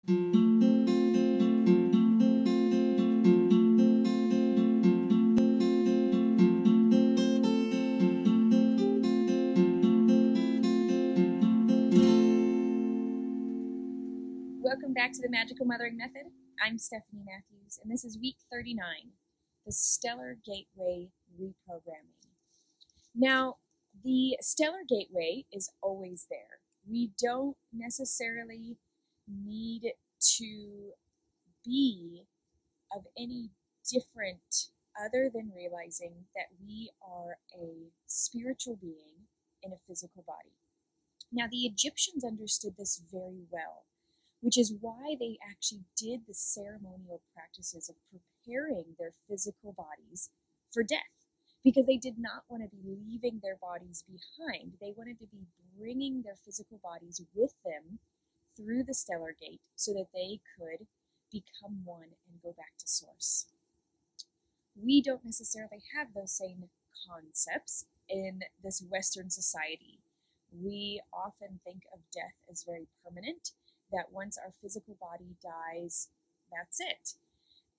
Welcome back to the Magical Mothering Method. I'm Stephanie Matthews, and this is week 39, the Stellar Gateway Reprogramming. Now, the Stellar Gateway is always there. We don't necessarily need to be of any different other than realizing that we are a spiritual being in a physical body. Now, the Egyptians understood this very well, which is why they actually did the ceremonial practices of preparing their physical bodies for death, because they did not want to be leaving their bodies behind. They wanted to be bringing their physical bodies with them through the stellar gate so that they could become one and go back to source. We don't necessarily have those same concepts in this Western society. We often think of death as very permanent, that once our physical body dies, that's it.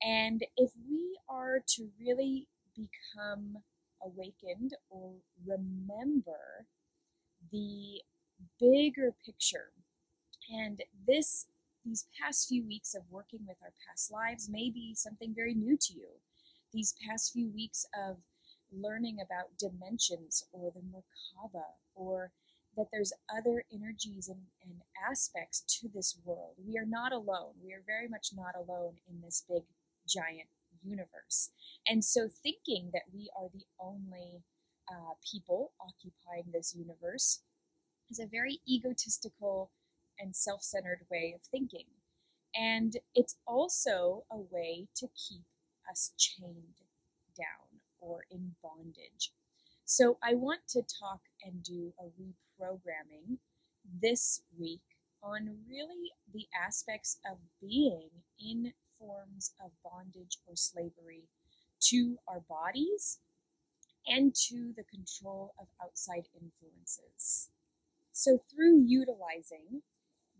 And if we are to really become awakened or remember the bigger picture, and these past few weeks of working with our past lives may be something very new to you. These past few weeks of learning about dimensions or the Merkaba, or that there's other energies and aspects to this world. We are not alone. We are very much not alone in this big, giant universe. And so thinking that we are the only people occupying this universe is a very egotistical and self-centered way of thinking. And it's also a way to keep us chained down or in bondage. So I want to talk and do a reprogramming this week on really the aspects of being in forms of bondage or slavery to our bodies and to the control of outside influences. So through utilizing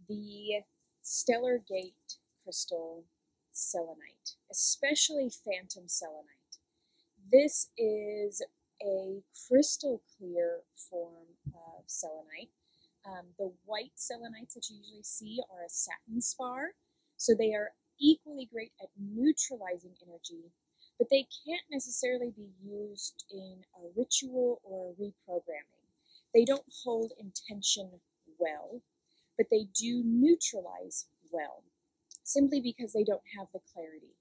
the Stellar Gate crystal selenite, especially phantom selenite, this is a crystal clear form of selenite. The white selenites that you usually see are a satin spar, so they are equally great at neutralizing energy, but they can't necessarily be used in a ritual or a reprogramming. They don't hold intention well, but they do neutralize well, simply because they don't have the clarity.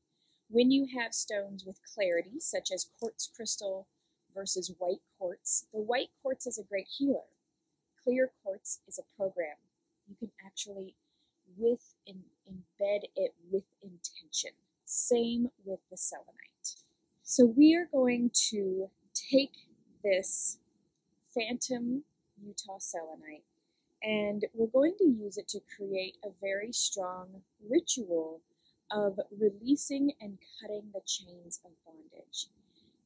When you have stones with clarity, such as quartz crystal versus white quartz, the white quartz is a great healer. Clear quartz is a program. You can actually embed it with intention. Same with the selenite. So we are going to take this phantom Utah selenite and we're going to use it to create a very strong ritual of releasing and cutting the chains of bondage.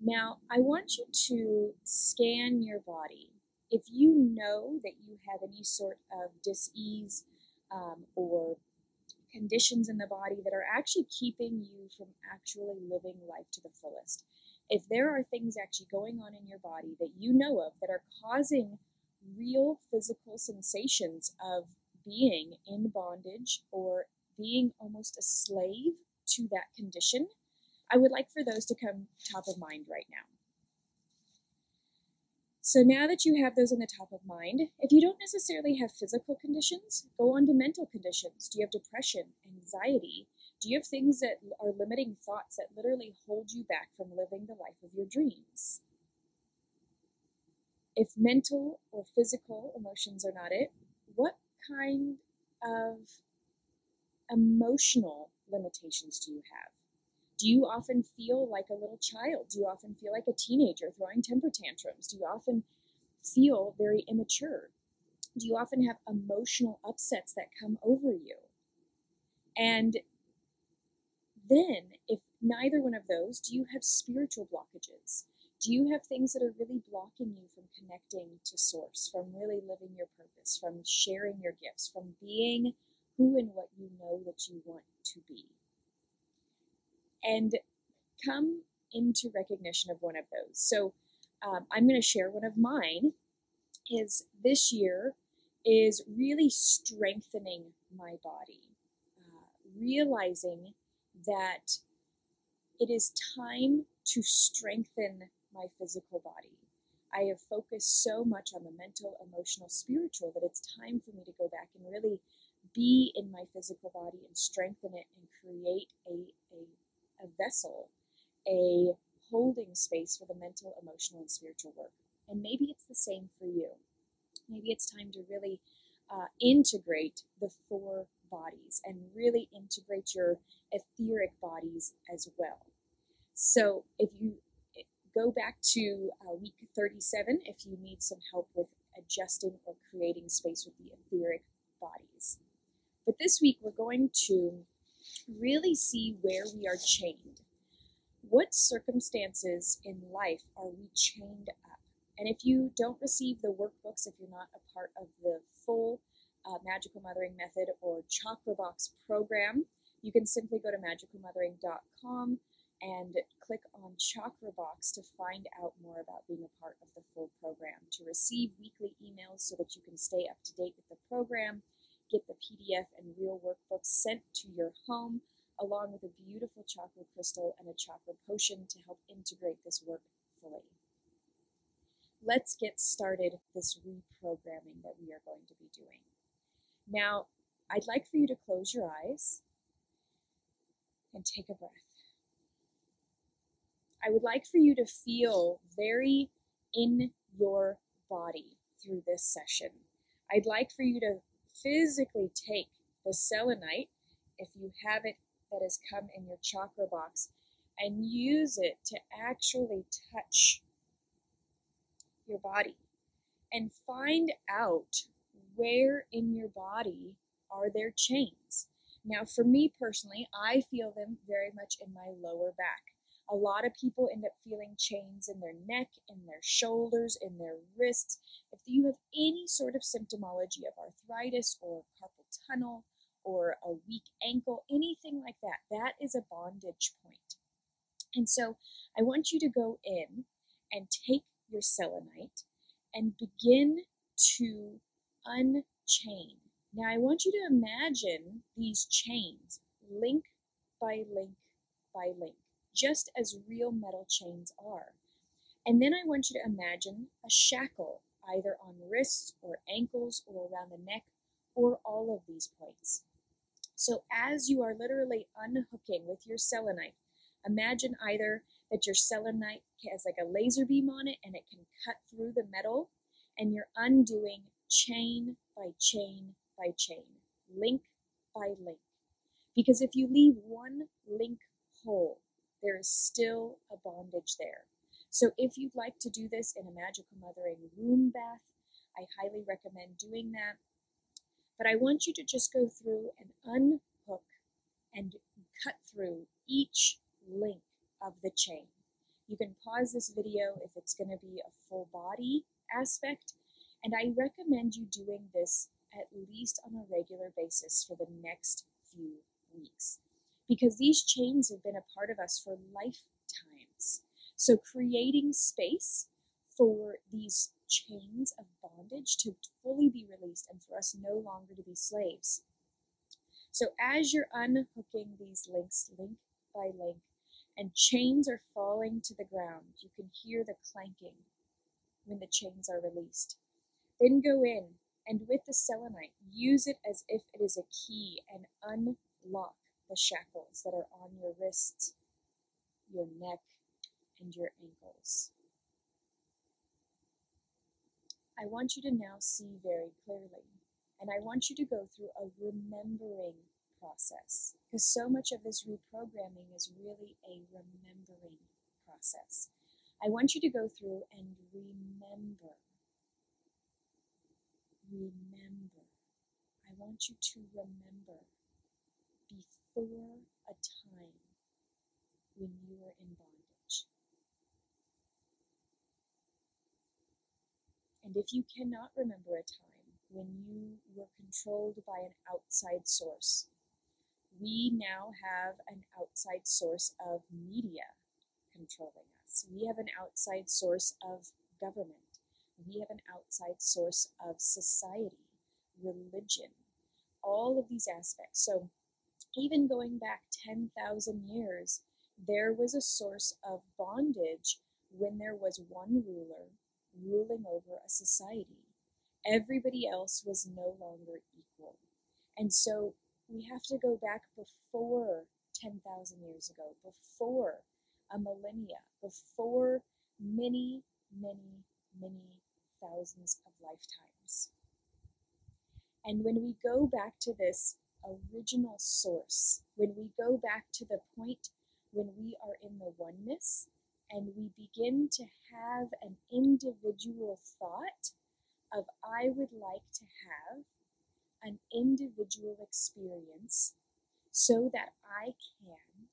Now, I want you to scan your body. If you know that you have any sort of dis-ease or conditions in the body that are actually keeping you from actually living life to the fullest, if there are things actually going on in your body that you know of that are causing real physical sensations of being in bondage or being almost a slave to that condition, I would like for those to come top of mind right now. So now that you have those on the top of mind, if you don't necessarily have physical conditions, go on to mental conditions. Do you have depression, anxiety? Do you have things that are limiting thoughts that literally hold you back from living the life of your dreams? If mental or physical emotions are not it, what kind of emotional limitations do you have? Do you often feel like a little child? Do you often feel like a teenager throwing temper tantrums? Do you often feel very immature? Do you often have emotional upsets that come over you? And then, if neither one of those, do you have spiritual blockages? Do you have things that are really blocking you from connecting to Source, from really living your purpose, from sharing your gifts, from being who and what you know that you want to be. And come into recognition of one of those. So I'm going to share one of mine. Is this year is really strengthening my body, realizing that it is time to strengthen my physical body. I have focused so much on the mental, emotional, spiritual that it's time for me to go back and really be in my physical body and strengthen it and create a vessel, a holding space for the mental, emotional, and spiritual work. And maybe it's the same for you. Maybe it's time to really integrate the 4 bodies and really integrate your etheric bodies as well. So if you go back to week 37, if you need some help with adjusting or creating space with the etheric bodies. But this week we're going to really see where we are chained. What circumstances in life are we chained up? And if you don't receive the workbooks, if you're not a part of the full Magical Mothering Method or Chakra Box program, you can simply go to magicalmothering.com and click on Chakra Box to find out more about being a part of the full program, to receive weekly emails so that you can stay up to date with the program, get the PDF and real workbooks sent to your home, along with a beautiful chakra crystal and a chakra potion to help integrate this work fully. Let's get started this reprogramming that we are going to be doing. Now, I'd like for you to close your eyes and take a breath. I would like for you to feel very in your body through this session. I'd like for you to physically take the selenite, if you have it that has come in your chakra box, and use it to actually touch your body and find out where in your body are there chains. Now, for me personally, I feel them very much in my lower back. A lot of people end up feeling chains in their neck, in their shoulders, in their wrists. If you have any sort of symptomology of arthritis or carpal tunnel or a weak ankle, anything like that, that is a bondage point. And so I want you to go in and take your selenite and begin to unchain. Now I want you to imagine these chains link by link by link, just as real metal chains are. And then I want you to imagine a shackle, either on wrists or ankles or around the neck or all of these points. So as you are literally unhooking with your selenite, imagine either that your selenite has like a laser beam on it and it can cut through the metal, and you're undoing chain by chain by chain, link by link. Because if you leave one link whole, there is still a bondage there. So if you'd like to do this in a Magical Mothering womb bath, I highly recommend doing that. But I want you to just go through and unhook and cut through each link of the chain. You can pause this video if it's going to be a full body aspect, and I recommend you doing this at least on a regular basis for the next few weeks, because these chains have been a part of us for lifetimes. So creating space for these chains of bondage to fully be released and for us no longer to be slaves. So as you're unhooking these links, link by link, and chains are falling to the ground, you can hear the clanking when the chains are released. Then go in and with the selenite, use it as if it is a key and unlock the shackles that are on your wrists, your neck, and your ankles. I want you to now see very clearly, and I want you to go through a remembering process, because so much of this reprogramming is really a remembering process. I want you to go through and remember. Remember. I want you to remember before a time when you were in bondage. And if you cannot remember a time, when you were controlled by an outside source. We now have an outside source of media controlling us. We have an outside source of government. We have an outside source of society, religion, all of these aspects. So even going back 10,000 years, there was a source of bondage when there was one ruler ruling over a society. Everybody else was no longer equal. And so we have to go back before 10,000 years ago, before a millennia, before many, many, many thousands of lifetimes. And when we go back to this original source, when we go back to the point when we are in the oneness and we begin to have an individual thought of, I would like to have an individual experience so that I can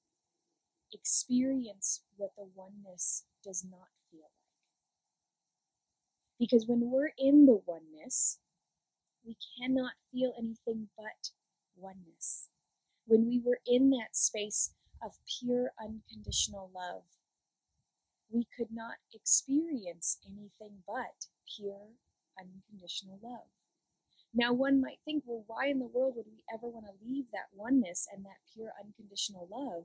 experience what the oneness does not feel like. Because when we're in the oneness, we cannot feel anything but oneness. When we were in that space of pure unconditional love, we could not experience anything but pure unconditional love. Now one might think, well, why in the world would we ever want to leave that oneness and that pure unconditional love?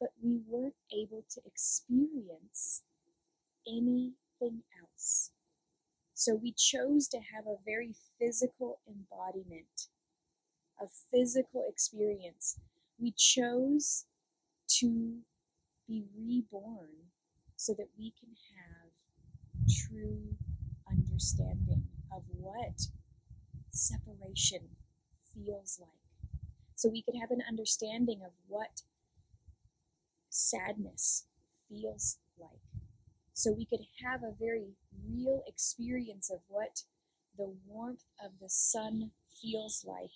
But we weren't able to experience anything else. So we chose to have a very physical embodiment, a physical experience. We chose to be reborn so that we can have true understanding of what separation feels like. So we could have an understanding of what sadness feels like. So we could have a very real experience of what the warmth of the sun feels like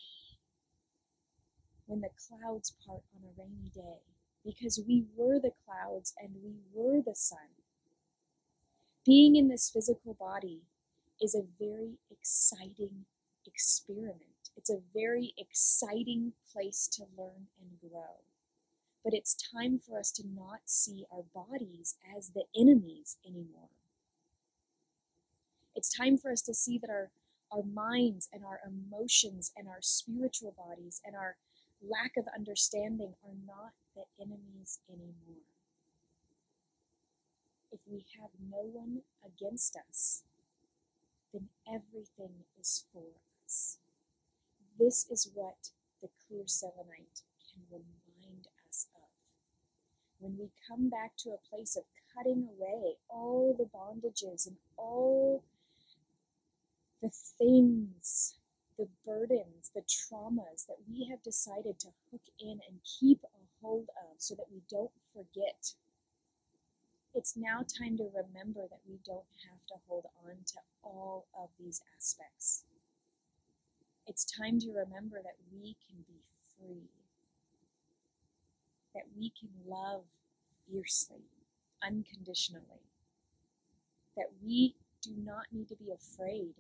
when the clouds part on a rainy day. Because we were the clouds and we were the sun. Being in this physical body is a very exciting experiment. It's a very exciting place to learn and grow. But it's time for us to not see our bodies as the enemies anymore. It's time for us to see that our minds and our emotions and our spiritual bodies and our lack of understanding are not the enemies anymore. If we have no one against us, then everything is for us. This is what the clear selenite can remind us of. When we come back to a place of cutting away all the bondages and all the things, the burdens, the traumas that we have decided to hook in and keep a hold of so that we don't forget. It's now time to remember that we don't have to hold on to all of these aspects. It's time to remember that we can be free, that we can love fiercely, unconditionally, that we do not need to be afraid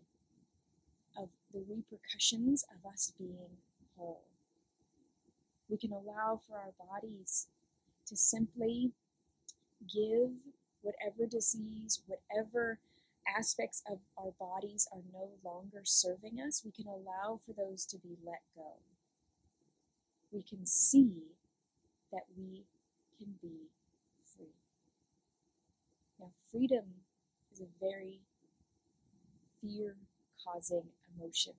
of the repercussions of us being whole. We can allow for our bodies to simply give whatever disease, whatever aspects of our bodies are no longer serving us, we can allow for those to be let go. We can see that we can be free. Now, freedom is a very fear-causing emotion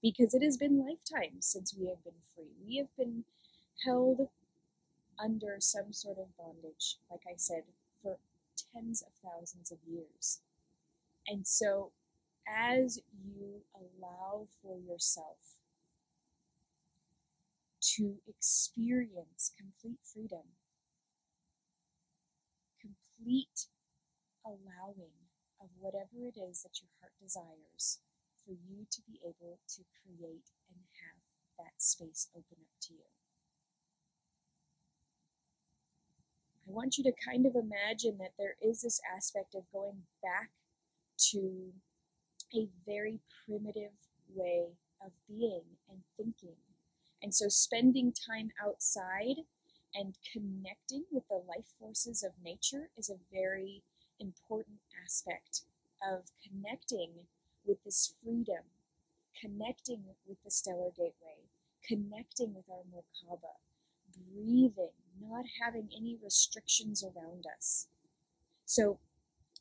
because it has been lifetimes since we have been free. We have been held under some sort of bondage, like I said, for tens of thousands of years. And so as you allow for yourself to experience complete freedom, complete allowing of whatever it is that your heart desires, for you to be able to create and have that space open up to you. I want you to kind of imagine that there is this aspect of going back to a very primitive way of being and thinking. And so spending time outside and connecting with the life forces of nature is a very important aspect of connecting with this freedom, connecting with the stellar gateway, connecting with our Merkaba, breathing, not having any restrictions around us. So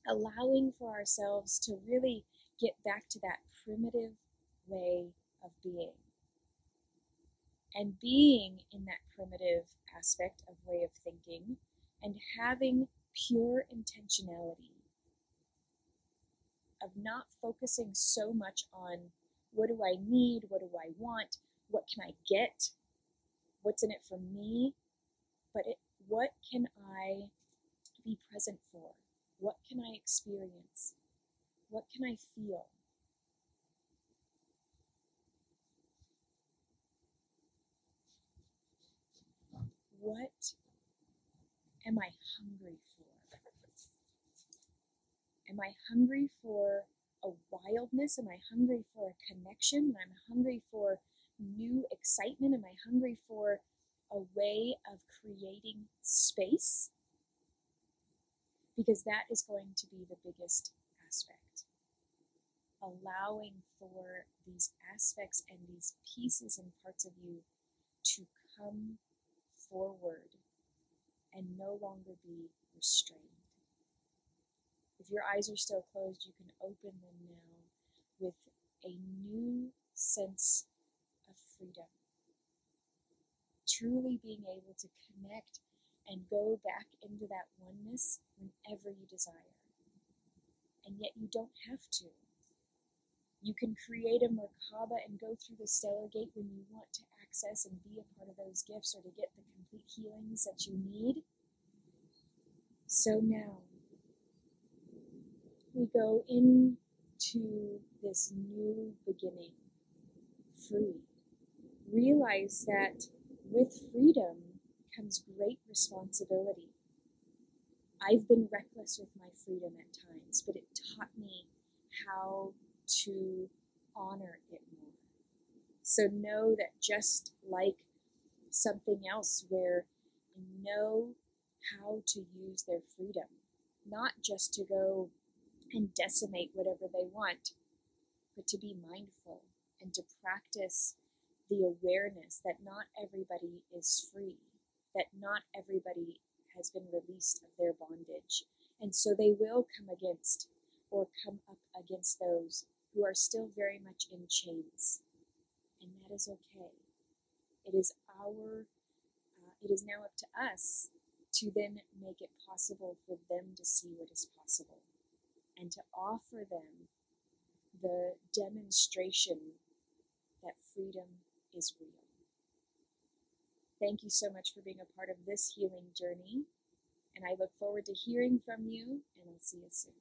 allowing for ourselves to really get back to that primitive way of being. And being in that primitive aspect of way of thinking and having pure intentionality of not focusing so much on what do I need, what do I want, what can I get, what's in it for me, but what can I be present for? What can I experience? What can I feel? What am I hungry for? Am I hungry for a wildness? Am I hungry for a connection? Am I hungry for new excitement? Am I hungry for a way of creating space? Because that is going to be the biggest aspect. Allowing for these aspects and these pieces and parts of you to come forward and no longer be restrained. If your eyes are still closed, you can open them now with a new sense of freedom. Truly being able to connect and go back into that oneness whenever you desire. And yet you don't have to. You can create a Merkaba and go through the stellar gate when you want to access and be a part of those gifts or to get the complete healings that you need. So now, we go into this new beginning, free. Realize that with freedom comes great responsibility. I've been reckless with my freedom at times, but it taught me how to honor it more. So know that just like something else where you know how to use their freedom, not just to go and decimate whatever they want, but to be mindful and to practice the awareness that not everybody is free, that not everybody has been released of their bondage. And so they will come against or come up against those who are still very much in chains. And that is okay. It is now up to us to then make it possible for them to see what is possible and to offer them the demonstration that freedom is real. Thank you so much for being a part of this healing journey, and I look forward to hearing from you, and I'll see you soon.